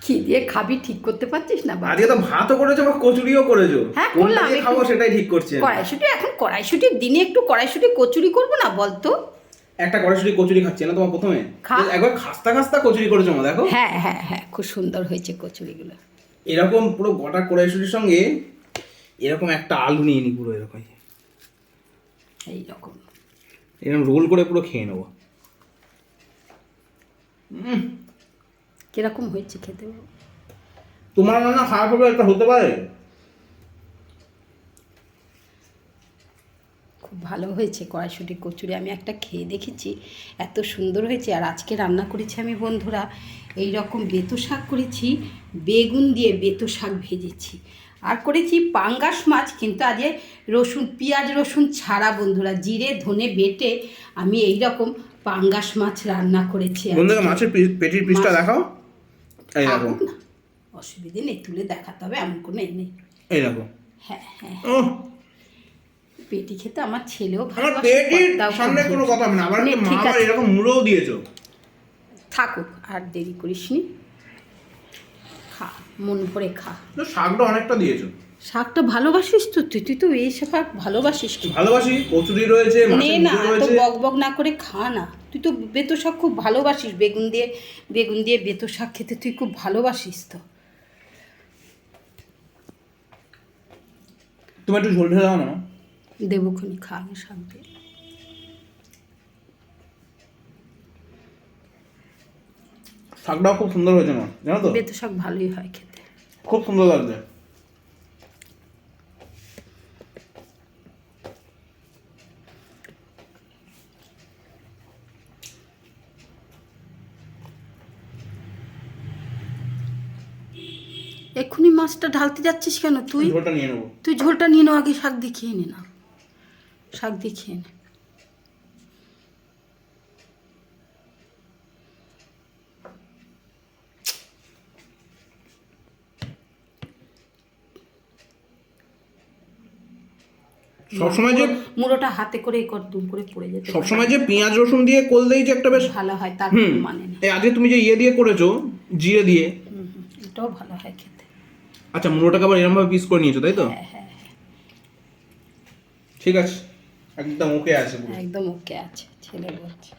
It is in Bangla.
কি দিয়ে খাবি ঠিক করতে পারছিস না? আজকে তো ভাতও করেছো বা কচুরিও করেছো, হ্যাঁ কোনটা করলাম। দিয়ে খাবো সেটাই ঠিক করছে। কড়াইশুঁটি, এখন কড়াইশুঁটির দিনে একটু কড়াইশুঁটি কচুরি করবো না বলতো? একটা কড়াইশুঁটি কচুরি খাচ্ছি না তোমার প্রথমে, খা। একবার খাস্তা খাস্তা কচুরি করেছো মা, দেখো। হ্যাঁ হ্যাঁ হ্যাঁ, খুব সুন্দর হয়েছে কচুরিগুলো। এরকম পুরো গোটা কড়াইশুঁটির সঙ্গে এরকম একটা আলু নিয়ে নি, পুরো এরকম এইরকম এরকম রোল করে পুরো খেয়ে নেবো। কিরকম হয়েছে খেতে? তোমার রান্না খারাপ হবে একটা হতে পারে? খুব ভালো হয়েছে কড়াইশুঁটি কচুরি, আমি একটা খেয়ে দেখেছি, এত সুন্দর হয়েছে। আর আজকে রান্না করেছি আমি বন্ধুরা এই রকম বেতো শাক করেছি, বেগুন দিয়ে বেতো শাক ভেজেছি, আর করেছি পাঙ্গাস মাছ, কিন্তু আজকে রসুন পেঁয়াজ রসুন ছাড়া বন্ধুরা, জিরে ধনে বেটে আমি এই রকম পাঙ্গাস মাছ রান্না করেছি। বন্ধুরা মাছের পেটির পিসটা দেখাও, এই দেখো। থাকুক না, অসুবিধে নেই, তুলে দেখাতে হবে এমন কোনো নেই। এই দেখো। হ্যাঁ হ্যাঁ, ওহ, পেটি খেতে আমার ছেলেও আমার ভালোবাসে, পেটির কর্তাও খুব সামনে কোনো ভালোবাসে। কথা হবে না, আবার নে, মা ঠিক আবার আছে, এরকম মুড়োও দিয়েছো। থাকুক, আর দেরি করিস নি, খা মন ভরে খা। তো শাকটা অনেকটা দিয়েছো। শাকটা ভালোবাসিস তো তুই, তুই তো এই শাক ভালোবাসিস কি? ভালোবাসি, কচুরি রয়েছে, নে মাছের না, মুড়ো এত রয়েছে। বক বক না করে খা না, তুই তো বেতো শাক খুব ভালোবাসিস, বেগুন দিয়ে বেতো শাক খেতে তুই খুব ভালোবাসিস তো। তুমি একটু ঝোল ঢেলে দাও না। দেবক্ষণি খা আমি শাক দিয়ে। শাকটাও খুব সুন্দর হয়েছে মা, জানো তো, বেতো শাক ভালোই হয় খেতে। খুব সুন্দর লাগছে। এক্ষুনি মাছটা ঢালতে যাচ্ছিস কেন তুই? ঝোলটা নিয়ে নেবো। তুই ঝোলটা নিয়ে নাও আগে, শাক দিয়ে খেয়ে নে না, শাক দিয়ে খেয়ে নে। সবসময় যে মুড়োটা হাতে করে কর, দুম করে পড়ে যেতে পারে। সবসময় যে পেঁয়াজ রসুন দিয়ে করলেই যে একটা বেশ ভালো হয় তার হুম, কোনো মানে নেই। এই আজকে তুমি যে ইয়ে দিয়ে করেছো, জিরে দিয়ে, এটাও ভালো হয় খেতে। আচ্ছা মুড়োটাকে আবার এরকম ভাবে পিস করে নিয়েছো তাই তো? হ্যাঁ হ্যাঁ, ঠিক আছে, একদম ওকে আছে পুরো। একদম ওকে আছে, ছেলে বলছে।